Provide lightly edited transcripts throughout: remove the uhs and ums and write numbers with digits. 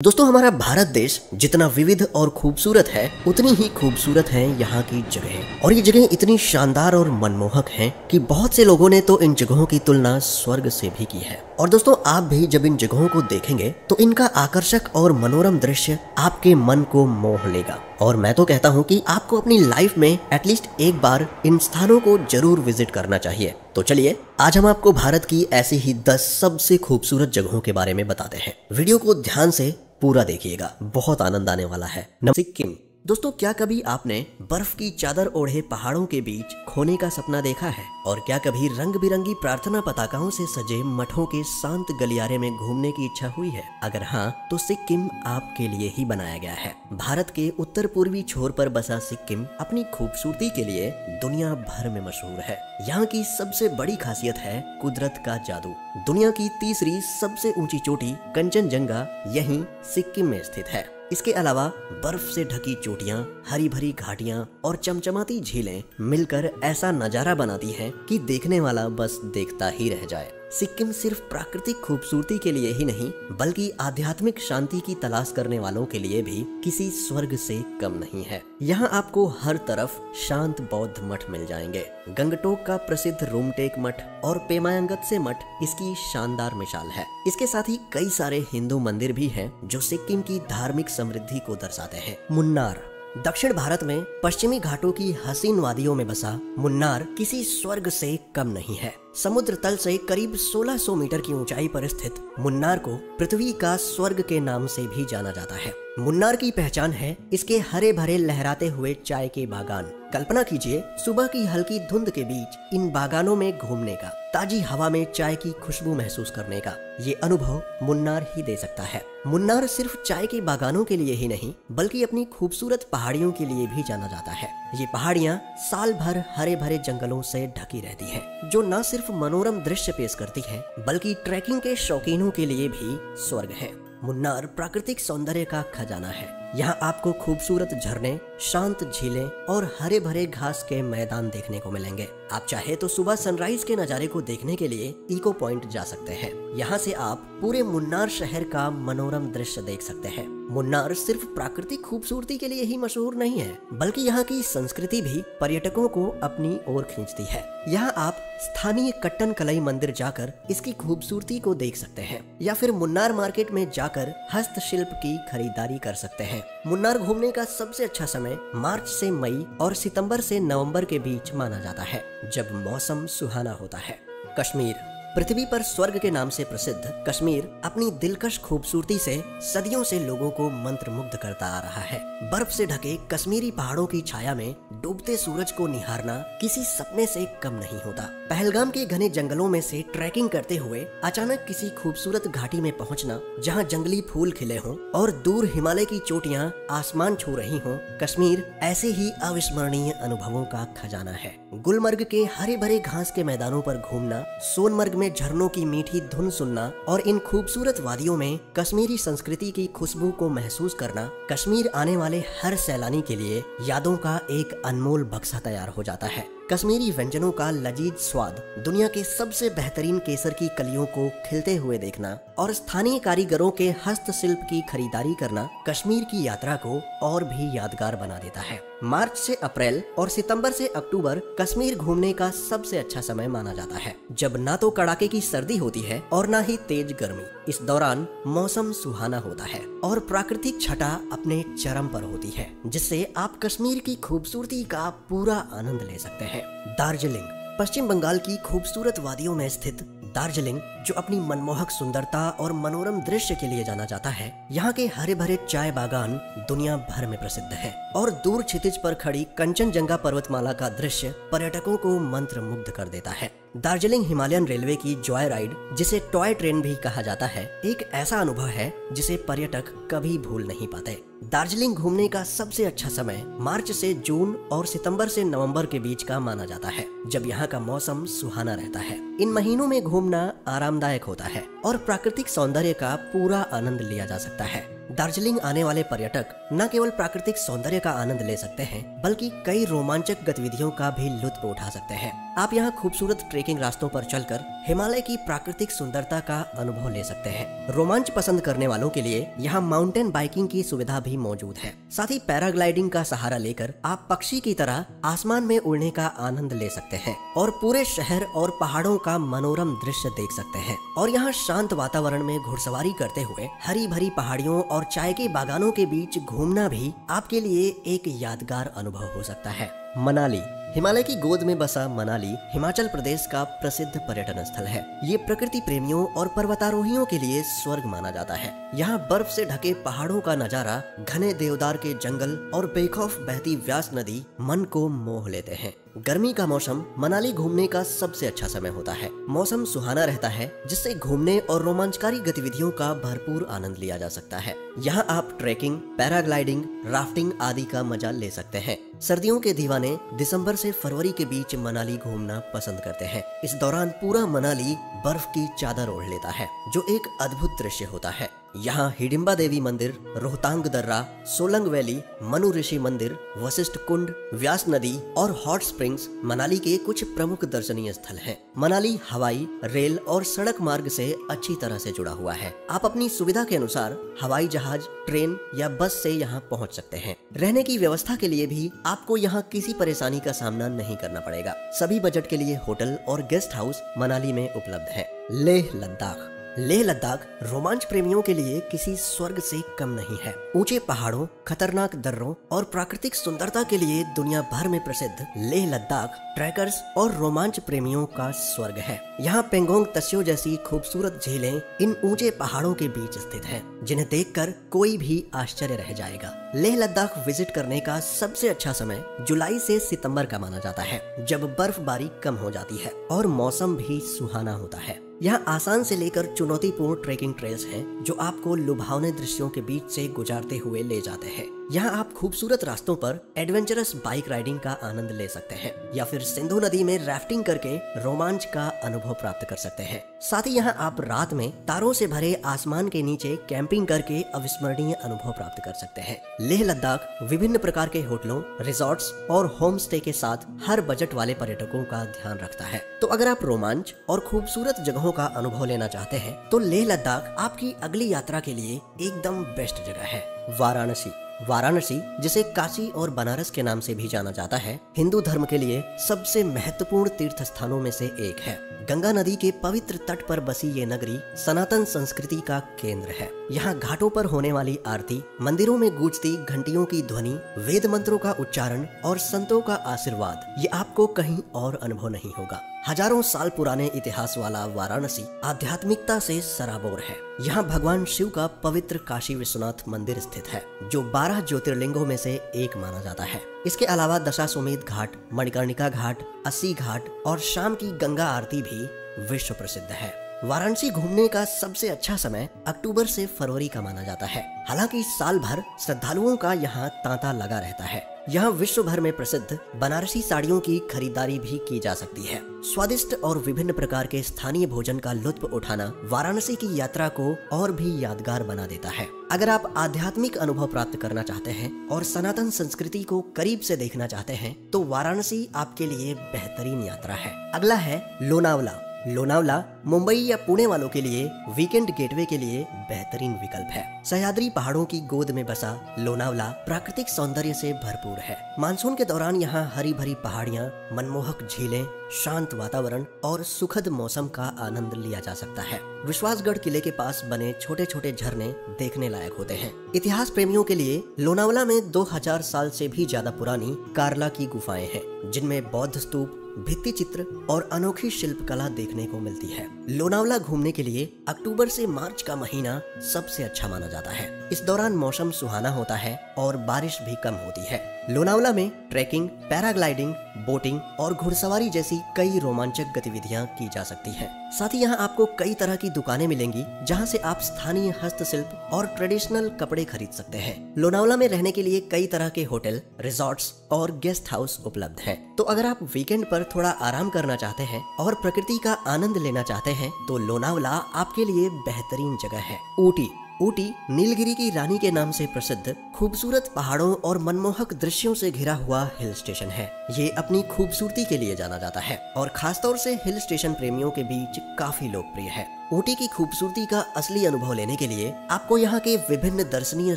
दोस्तों, हमारा भारत देश जितना विविध और खूबसूरत है उतनी ही खूबसूरत है यहाँ की जगहें। और ये जगह इतनी शानदार और मनमोहक हैं कि बहुत से लोगों ने तो इन जगहों की तुलना स्वर्ग से भी की है। और दोस्तों, आप भी जब इन जगहों को देखेंगे तो इनका आकर्षक और मनोरम दृश्य आपके मन को मोह लेगा। और मैं तो कहता हूँ कि आपको अपनी लाइफ में एटलीस्ट एक बार इन स्थानों को जरूर विजिट करना चाहिए। तो चलिए, आज हम आपको भारत की ऐसी ही 10 सबसे खूबसूरत जगहों के बारे में बताते हैं। वीडियो को ध्यान से पूरा देखिएगा, बहुत आनंद आने वाला है। सिक्किम। दोस्तों, क्या कभी आपने बर्फ की चादर ओढ़े पहाड़ों के बीच खोने का सपना देखा है? और क्या कभी रंग बिरंगी प्रार्थना पताकाओं से सजे मठों के शांत गलियारे में घूमने की इच्छा हुई है? अगर हाँ, तो सिक्किम आपके लिए ही बनाया गया है। भारत के उत्तर पूर्वी छोर पर बसा सिक्किम अपनी खूबसूरती के लिए दुनिया भर में मशहूर है। यहाँ की सबसे बड़ी खासियत है कुदरत का जादू। दुनिया की तीसरी सबसे ऊंची चोटी कंचनजंगा यहीं सिक्किम में स्थित है। इसके अलावा बर्फ से ढकी चोटियां, हरी भरी घाटियां और चमचमाती झीलें मिलकर ऐसा नजारा बनाती हैं कि देखने वाला बस देखता ही रह जाए। सिक्किम सिर्फ प्राकृतिक खूबसूरती के लिए ही नहीं, बल्कि आध्यात्मिक शांति की तलाश करने वालों के लिए भी किसी स्वर्ग से कम नहीं है। यहाँ आपको हर तरफ शांत बौद्ध मठ मिल जाएंगे। गंगटोक का प्रसिद्ध रूमटेक मठ और पेमायांगत्से मठ इसकी शानदार मिसाल है। इसके साथ ही कई सारे हिंदू मंदिर भी हैं जो सिक्किम की धार्मिक समृद्धि को दर्शाते हैं। मुन्नार। दक्षिण भारत में पश्चिमी घाटों की हसीन वादियों में बसा मुन्नार किसी स्वर्ग से कम नहीं है। समुद्र तल से करीब 1600 मीटर की ऊंचाई पर स्थित मुन्नार को पृथ्वी का स्वर्ग के नाम से भी जाना जाता है। मुन्नार की पहचान है इसके हरे भरे लहराते हुए चाय के बागान। कल्पना कीजिए, सुबह की हल्की धुंध के बीच इन बागानों में घूमने का, ताजी हवा में चाय की खुशबू महसूस करने का। ये अनुभव मुन्नार ही दे सकता है। मुन्नार सिर्फ चाय के बागानों के लिए ही नहीं, बल्कि अपनी खूबसूरत पहाड़ियों के लिए भी जाना जाता है। ये पहाड़ियाँ साल भर हरे भरे जंगलों से ढकी रहती हैं, जो न सिर्फ मनोरम दृश्य पेश करती है, बल्कि ट्रैकिंग के शौकीनों के लिए भी स्वर्ग है। मुन्नार प्राकृतिक सौंदर्य का खजाना है। यहाँ आपको खूबसूरत झरने, शांत झीलें और हरे भरे घास के मैदान देखने को मिलेंगे। आप चाहे तो सुबह सनराइज के नज़ारे को देखने के लिए इको पॉइंट जा सकते हैं। यहाँ से आप पूरे मुन्नार शहर का मनोरम दृश्य देख सकते हैं। मुन्नार सिर्फ प्राकृतिक खूबसूरती के लिए ही मशहूर नहीं है, बल्कि यहाँ की संस्कृति भी पर्यटकों को अपनी ओर खींचती है। यहाँ आप स्थानीय कट्टन कलई मंदिर जाकर इसकी खूबसूरती को देख सकते हैं, या फिर मुन्नार मार्केट में जाकर हस्तशिल्प की खरीदारी कर सकते हैं। मुन्नार घूमने का सबसे अच्छा समय मार्च से मई और सितंबर से नवंबर के बीच माना जाता है, जब मौसम सुहाना होता है। कश्मीर। पृथ्वी पर स्वर्ग के नाम से प्रसिद्ध कश्मीर अपनी दिलकश खूबसूरती से सदियों से लोगों को मंत्रमुग्ध करता आ रहा है। बर्फ से ढके कश्मीरी पहाड़ों की छाया में डूबते सूरज को निहारना किसी सपने से कम नहीं होता। पहलगाम के घने जंगलों में से ट्रैकिंग करते हुए अचानक किसी खूबसूरत घाटी में पहुंचना, जहां जंगली फूल खिले हों और दूर हिमालय की चोटियां आसमान छू रही हों, कश्मीर ऐसे ही अविस्मरणीय अनुभवों का खजाना है। गुलमर्ग के हरे भरे घास के मैदानों पर घूमना, सोनमर्ग में झरनों की मीठी धुन सुनना और इन खूबसूरत वादियों में कश्मीरी संस्कृति की खुशबू को महसूस करना, कश्मीर आने वाले हर सैलानी के लिए यादों का एक अनमोल बक्सा तैयार हो जाता है। कश्मीरी व्यंजनों का लजीज स्वाद, दुनिया के सबसे बेहतरीन केसर की कलियों को खिलते हुए देखना और स्थानीय कारीगरों के हस्तशिल्प की खरीदारी करना कश्मीर की यात्रा को और भी यादगार बना देता है। मार्च से अप्रैल और सितंबर से अक्टूबर कश्मीर घूमने का सबसे अच्छा समय माना जाता है, जब ना तो कड़ाके की सर्दी होती है और ना ही तेज गर्मी। इस दौरान मौसम सुहाना होता है और प्राकृतिक छटा अपने चरम पर होती है, जिससे आप कश्मीर की खूबसूरती का पूरा आनंद ले सकते हैं। दार्जिलिंग। पश्चिम बंगाल की खूबसूरत वादियों में स्थित दार्जिलिंग, जो अपनी मनमोहक सुंदरता और मनोरम दृश्य के लिए जाना जाता है, यहाँ के हरे भरे चाय बागान दुनिया भर में प्रसिद्ध है और दूर क्षितिज पर खड़ी कंचनजंगा पर्वतमाला का दृश्य पर्यटकों को मंत्रमुग्ध कर देता है। दार्जिलिंग हिमालयन रेलवे की जॉय राइड, जिसे टॉय ट्रेन भी कहा जाता है, एक ऐसा अनुभव है जिसे पर्यटक कभी भूल नहीं पाते। दार्जिलिंग घूमने का सबसे अच्छा समय मार्च से जून और सितंबर से नवंबर के बीच का माना जाता है, जब यहाँ का मौसम सुहाना रहता है। इन महीनों में घूमना आरामदायक होता है और प्राकृतिक सौंदर्य का पूरा आनंद लिया जा सकता है। दार्जिलिंग आने वाले पर्यटक न केवल प्राकृतिक सौंदर्य का आनंद ले सकते हैं बल्कि कई रोमांचक गतिविधियों का भी लुत्फ उठा सकते हैं। आप यहाँ खूबसूरत ट्रेकिंग रास्तों पर चलकर हिमालय की प्राकृतिक सुंदरता का अनुभव ले सकते हैं। रोमांच पसंद करने वालों के लिए यहाँ माउंटेन बाइकिंग की सुविधा भी मौजूद है। साथ ही पैराग्लाइडिंग का सहारा लेकर आप पक्षी की तरह आसमान में उड़ने का आनंद ले सकते हैं और पूरे शहर और पहाड़ों का मनोरम दृश्य देख सकते हैं। और यहाँ शांत वातावरण में घुड़सवारी करते हुए हरी भरी पहाड़ियों और चाय के बागानों के बीच घूमना भी आपके लिए एक यादगार अनुभव हो सकता है। मनाली। हिमालय की गोद में बसा मनाली हिमाचल प्रदेश का प्रसिद्ध पर्यटन स्थल है। ये प्रकृति प्रेमियों और पर्वतारोहियों के लिए स्वर्ग माना जाता है। यहाँ बर्फ से ढके पहाड़ों का नजारा, घने देवदार के जंगल और बेखौफ बहती व्यास नदी मन को मोह लेते हैं। गर्मी का मौसम मनाली घूमने का सबसे अच्छा समय होता है। मौसम सुहाना रहता है जिससे घूमने और रोमांचकारी गतिविधियों का भरपूर आनंद लिया जा सकता है। यहाँ आप ट्रैकिंग, पैराग्लाइडिंग, राफ्टिंग आदि का मजा ले सकते हैं। सर्दियों के दीवाने दिसंबर से फरवरी के बीच मनाली घूमना पसंद करते हैं। इस दौरान पूरा मनाली बर्फ की चादर ओढ़ लेता है जो एक अद्भुत दृश्य होता है। यहाँ हिडिंबा देवी मंदिर, रोहतांग दर्रा, सोलंग वैली, मनु ऋषि मंदिर, वशिष्ठ कुंड, व्यास नदी और हॉट स्प्रिंग्स मनाली के कुछ प्रमुख दर्शनीय स्थल हैं। मनाली हवाई, रेल और सड़क मार्ग से अच्छी तरह से जुड़ा हुआ है। आप अपनी सुविधा के अनुसार हवाई जहाज, ट्रेन या बस से यहाँ पहुँच सकते हैं। रहने की व्यवस्था के लिए भी आपको यहाँ किसी परेशानी का सामना नहीं करना पड़ेगा। सभी बजट के लिए होटल और गेस्ट हाउस मनाली में उपलब्ध है। लेह लद्दाख। लेह लद्दाख रोमांच प्रेमियों के लिए किसी स्वर्ग से कम नहीं है। ऊंचे पहाड़ों, खतरनाक दर्रों और प्राकृतिक सुंदरता के लिए दुनिया भर में प्रसिद्ध लेह लद्दाख ट्रैकर्स और रोमांच प्रेमियों का स्वर्ग है। यहाँ पेंगोंग त्स्यो जैसी खूबसूरत झीलें इन ऊंचे पहाड़ों के बीच स्थित हैं, जिन्हें देखकर कोई भी आश्चर्य रह जाएगा। लेह लद्दाख विजिट करने का सबसे अच्छा समय जुलाई से सितंबर का माना जाता है, जब बर्फबारी कम हो जाती है और मौसम भी सुहाना होता है। यहाँ आसान से लेकर चुनौतीपूर्ण ट्रेकिंग ट्रेल्स हैं जो आपको लुभावने दृश्यों के बीच से गुजारते हुए ले जाते हैं। यहाँ आप खूबसूरत रास्तों पर एडवेंचरस बाइक राइडिंग का आनंद ले सकते हैं या फिर सिंधु नदी में राफ्टिंग करके रोमांच का अनुभव प्राप्त कर सकते हैं। साथ ही यहाँ आप रात में तारों से भरे आसमान के नीचे कैंपिंग करके अविस्मरणीय अनुभव प्राप्त कर सकते हैं। लेह लद्दाख विभिन्न प्रकार के होटलों, रिजॉर्ट्स और होम स्टे के साथ हर बजट वाले पर्यटकों का ध्यान रखता है। तो अगर आप रोमांच और खूबसूरत जगहों का अनुभव लेना चाहते हैं तो लेह लद्दाख आपकी अगली यात्रा के लिए एकदम बेस्ट जगह है। वाराणसी। वाराणसी, जिसे काशी और बनारस के नाम से भी जाना जाता है, हिंदू धर्म के लिए सबसे महत्वपूर्ण तीर्थ स्थानों में से एक है। गंगा नदी के पवित्र तट पर बसी ये नगरी सनातन संस्कृति का केंद्र है। यहाँ घाटों पर होने वाली आरती, मंदिरों में गूंजती घंटियों की ध्वनि, वेद मंत्रों का उच्चारण और संतों का आशीर्वाद, ये आपको कहीं और अनुभव नहीं होगा। हजारों साल पुराने इतिहास वाला वाराणसी आध्यात्मिकता से सराबोर है। यहाँ भगवान शिव का पवित्र काशी विश्वनाथ मंदिर स्थित है, जो 12 ज्योतिर्लिंगों में से एक माना जाता है। इसके अलावा दशाश्वमेध घाट, मणिकर्णिका घाट, अस्सी घाट और शाम की गंगा आरती भी विश्व प्रसिद्ध है। वाराणसी घूमने का सबसे अच्छा समय अक्टूबर से फरवरी का माना जाता है। हालांकि साल भर श्रद्धालुओं का यहाँ तांता लगा रहता है। यहाँ विश्व भर में प्रसिद्ध बनारसी साड़ियों की खरीदारी भी की जा सकती है। स्वादिष्ट और विभिन्न प्रकार के स्थानीय भोजन का लुत्फ उठाना वाराणसी की यात्रा को और भी यादगार बना देता है। अगर आप आध्यात्मिक अनुभव प्राप्त करना चाहते हैं और सनातन संस्कृति को करीब से देखना चाहते हैं तो वाराणसी आपके लिए बेहतरीन यात्रा है। अगला है लोनावला। लोनावला मुंबई या पुणे वालों के लिए वीकेंड गेटवे के लिए बेहतरीन विकल्प है। सह्याद्री पहाड़ों की गोद में बसा लोनावला प्राकृतिक सौंदर्य से भरपूर है। मानसून के दौरान यहाँ हरी भरी पहाड़ियाँ, मनमोहक झीलें, शांत वातावरण और सुखद मौसम का आनंद लिया जा सकता है। विश्वासगढ़ किले के पास बने छोटे छोटे झरने देखने लायक होते हैं। इतिहास प्रेमियों के लिए लोनावला में 2000 साल से भी ज्यादा पुरानी कार्ला की गुफाएं हैं, जिनमें बौद्ध स्तूप, भित्ति चित्र और अनोखी शिल्पकला देखने को मिलती है। लोनावला घूमने के लिए अक्टूबर से मार्च का महीना सबसे अच्छा माना जाता है। इस दौरान मौसम सुहाना होता है और बारिश भी कम होती है। लोनावला में ट्रैकिंग, पैराग्लाइडिंग, बोटिंग और घुड़सवारी जैसी कई रोमांचक गतिविधियां की जा सकती हैं। साथ ही यहाँ आपको कई तरह की दुकानें मिलेंगी जहाँ से आप स्थानीय हस्तशिल्प और ट्रेडिशनल कपड़े खरीद सकते हैं। लोनावला में रहने के लिए कई तरह के होटल, रिजॉर्ट्स और गेस्ट हाउस उपलब्ध हैं। तो अगर आप वीकेंड पर थोड़ा आराम करना चाहते हैं और प्रकृति का आनंद लेना चाहते हैं तो लोनावला आपके लिए बेहतरीन जगह है। ऊटी। ऊटी नीलगिरी की रानी के नाम से प्रसिद्ध खूबसूरत पहाड़ों और मनमोहक दृश्यों से घिरा हुआ हिल स्टेशन है। ये अपनी खूबसूरती के लिए जाना जाता है और खासतौर से हिल स्टेशन प्रेमियों के बीच काफी लोकप्रिय है। ऊटी की खूबसूरती का असली अनुभव लेने के लिए आपको यहाँ के विभिन्न दर्शनीय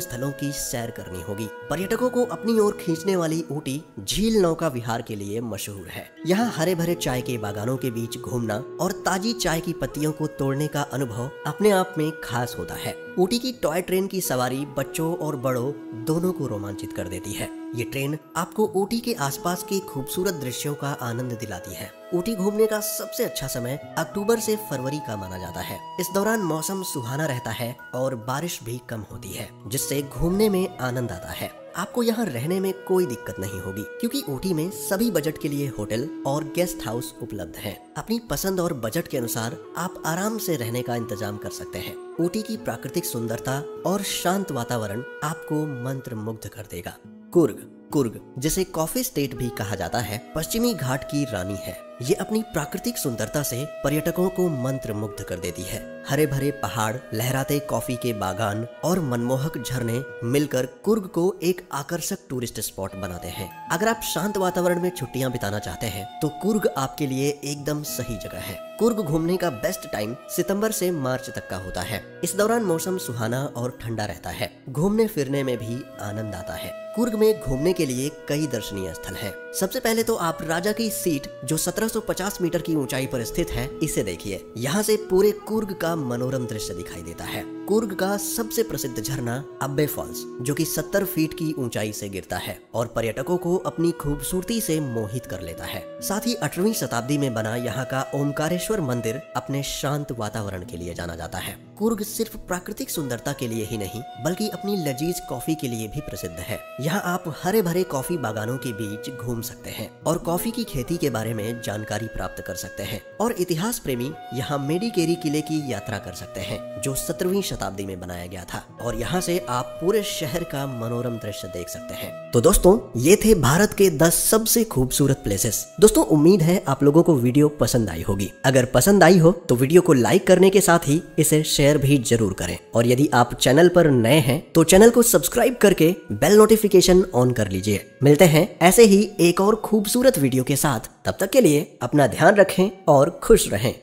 स्थलों की सैर करनी होगी। पर्यटकों को अपनी ओर खींचने वाली ऊटी झील नौका विहार के लिए मशहूर है। यहाँ हरे भरे चाय के बागानों के बीच घूमना और ताजी चाय की पत्तियों को तोड़ने का अनुभव अपने आप में खास होता है। ऊटी की टॉय ट्रेन की सवारी बच्चों और बड़ों दोनों को रोमांचित कर देती है। ये ट्रेन आपको ऊटी के आसपास के खूबसूरत दृश्यों का आनंद दिलाती है। ऊटी घूमने का सबसे अच्छा समय अक्टूबर से फरवरी का माना जाता है। इस दौरान मौसम सुहाना रहता है और बारिश भी कम होती है, जिससे घूमने में आनंद आता है। आपको यहाँ रहने में कोई दिक्कत नहीं होगी, क्योंकि ऊटी में सभी बजट के लिए होटल और गेस्ट हाउस उपलब्ध हैं। अपनी पसंद और बजट के अनुसार आप आराम से रहने का इंतजाम कर सकते हैं। ऊटी की प्राकृतिक सुंदरता और शांत वातावरण आपको मंत्रमुग्ध कर देगा। कुर्ग, जिसे कॉफी स्टेट भी कहा जाता है, पश्चिमी घाट की रानी है। ये अपनी प्राकृतिक सुंदरता से पर्यटकों को मंत्रमुग्ध कर देती है। हरे भरे पहाड़, लहराते कॉफी के बागान और मनमोहक झरने मिलकर कुर्ग को एक आकर्षक टूरिस्ट स्पॉट बनाते हैं। अगर आप शांत वातावरण में छुट्टियां बिताना चाहते हैं तो कुर्ग आपके लिए एकदम सही जगह है। कुर्ग घूमने का बेस्ट टाइम सितंबर से मार्च तक का होता है। इस दौरान मौसम सुहाना और ठंडा रहता है। घूमने फिरने में भी आनंद आता है। कुर्ग में घूमने के लिए कई दर्शनीय स्थल हैं। सबसे पहले तो आप राजा की सीट, जो 1750 मीटर की ऊंचाई पर स्थित है, इसे देखिए। यहाँ से पूरे कुर्ग का मनोरम दृश्य दिखाई देता है। कुर्ग का सबसे प्रसिद्ध झरना अब्बे फॉल्स, जो कि 70 फीट की ऊंचाई से गिरता है और पर्यटकों को अपनी खूबसूरती से मोहित कर लेता है। साथ ही 8वीं शताब्दी में बना यहाँ का ओमकारेश्वर मंदिर अपने शांत वातावरण के लिए जाना जाता है। कुर्ग सिर्फ प्राकृतिक सुंदरता के लिए ही नहीं, बल्कि अपनी लजीज कॉफी के लिए भी प्रसिद्ध है। यहाँ आप हरे भरे कॉफी बागानों के बीच घूम सकते हैं और कॉफी की खेती के बारे में जानकारी प्राप्त कर सकते हैं। और इतिहास प्रेमी यहाँ मेडिकेरी किले की यात्रा कर सकते हैं, जो 17वीं शताब्दी में बनाया गया था, और यहाँ से आप पूरे शहर का मनोरम दृश्य देख सकते हैं। तो दोस्तों, ये थे भारत के 10 सबसे खूबसूरत प्लेसेस। दोस्तों, उम्मीद है आप लोगों को वीडियो पसंद आई होगी। अगर पसंद आई हो तो वीडियो को लाइक करने के साथ ही इसे शेयर भी जरूर करें। और यदि आप चैनल पर नए हैं तो चैनल को सब्सक्राइब करके बेल नोटिफिकेशन ऑन कर लीजिए। मिलते हैं ऐसे ही एक और खूबसूरत वीडियो के साथ। तब तक के लिए अपना ध्यान रखें और खुश रहें।